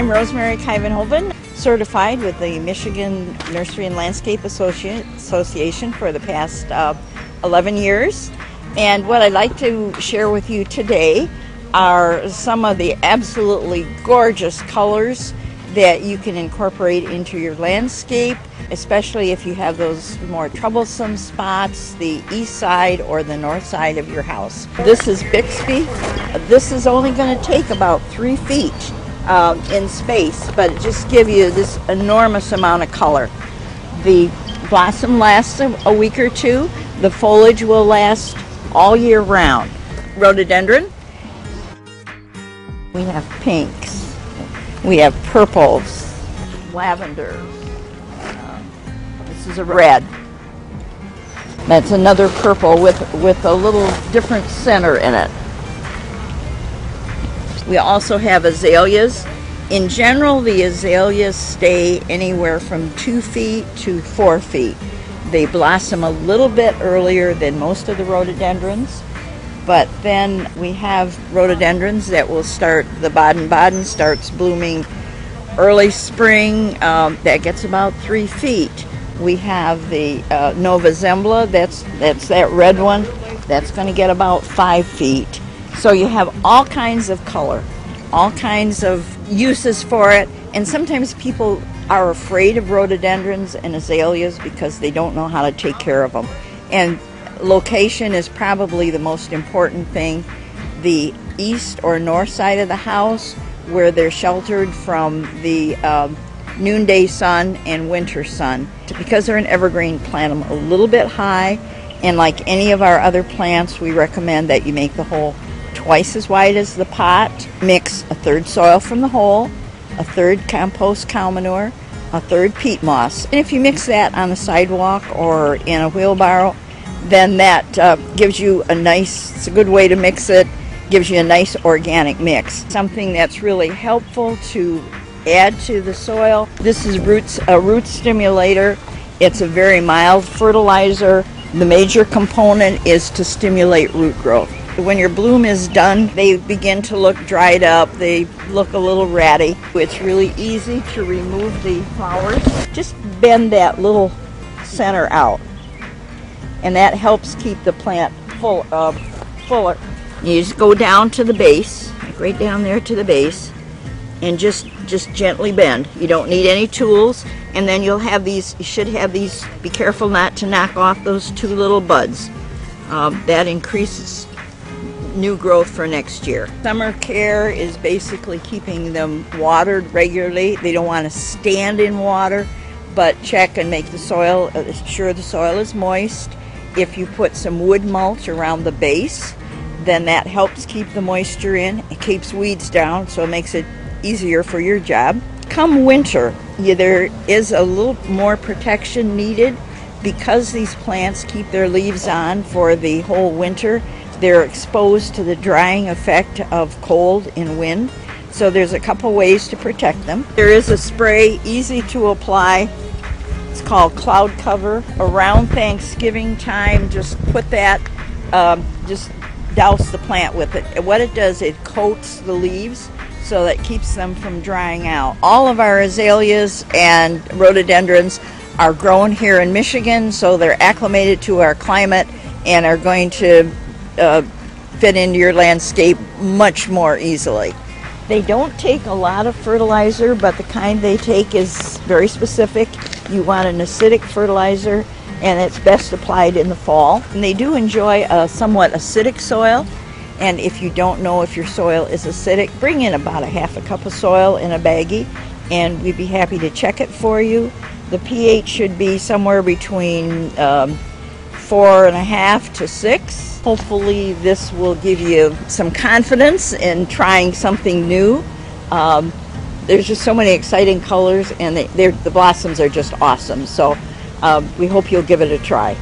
I'm Rosemary Kuyvenhoven, certified with the Michigan Nursery and Landscape Association for the past 11 years. And what I'd like to share with you today are some of the absolutely gorgeous colors that you can incorporate into your landscape, especially if you have those more troublesome spots, the east side or the north side of your house. This is Bixby. This is only going to take about 3 feet in space, but it just gives you this enormous amount of color. The blossom lasts a week or two. The foliage will last all year round. Rhododendron. We have pinks. We have purples, lavenders. This is a red. That's another purple with a little different center in it. We also have azaleas. In general, the azaleas stay anywhere from 2 feet to 4 feet. They blossom a little bit earlier than most of the rhododendrons, but then we have rhododendrons that will start, the Baden-Baden starts blooming early spring, that gets about 3 feet. We have the Nova Zembla, that's that red one, that's going to get about 5 feet. So you have all kinds of color, all kinds of uses for it, and sometimes people are afraid of rhododendrons and azaleas because they don't know how to take care of them. And location is probably the most important thing. The east or north side of the house, where they're sheltered from the noonday sun and winter sun. Because they're an evergreen, plant them a little bit high, and like any of our other plants, we recommend that you make the hole twice as wide as the pot. Mix a third soil from the hole, a third compost cow manure, a third peat moss. And if you mix that on the sidewalk or in a wheelbarrow, then that gives you a nice, it's a good way to mix it, gives you a nice organic mix. Something that's really helpful to add to the soil. This is a root stimulator. It's a very mild fertilizer. The major component is to stimulate root growth. When your bloom is done, they begin to look dried up. They look a little ratty. It's really easy to remove the flowers. Just bend that little center out, and that helps keep the plant fuller. You just go down to the base, right down there to the base, and just gently bend. You don't need any tools, and then you'll have these, you should have these, be careful not to knock off those 2 little buds. That increases new growth for next year. Summer care is basically keeping them watered regularly. They don't want to stand in water, but check and make the soil, sure the soil is moist. If you put some wood mulch around the base, then that helps keep the moisture in. It keeps weeds down, so it makes it easier for your job. Come winter, there is a little more protection needed because these plants keep their leaves on for the whole winter. They're exposed to the drying effect of cold and wind, so there's a couple ways to protect them. There is a spray, easy to apply. It's called Cloud Cover. Around Thanksgiving time, just put that, just douse the plant with it. What it does, it coats the leaves so that keeps them from drying out. All of our azaleas and rhododendrons are grown here in Michigan, so they're acclimated to our climate and are going to fit into your landscape much more easily. They don't take a lot of fertilizer, but the kind they take is very specific. You want an acidic fertilizer, and it's best applied in the fall. And they do enjoy a somewhat acidic soil, and if you don't know if your soil is acidic, bring in about a half a cup of soil in a baggie, and we'd be happy to check it for you. The pH should be somewhere between 4.5 to 6. Hopefully this will give you some confidence in trying something new. There's just so many exciting colors, and the blossoms are just awesome. So we hope you'll give it a try.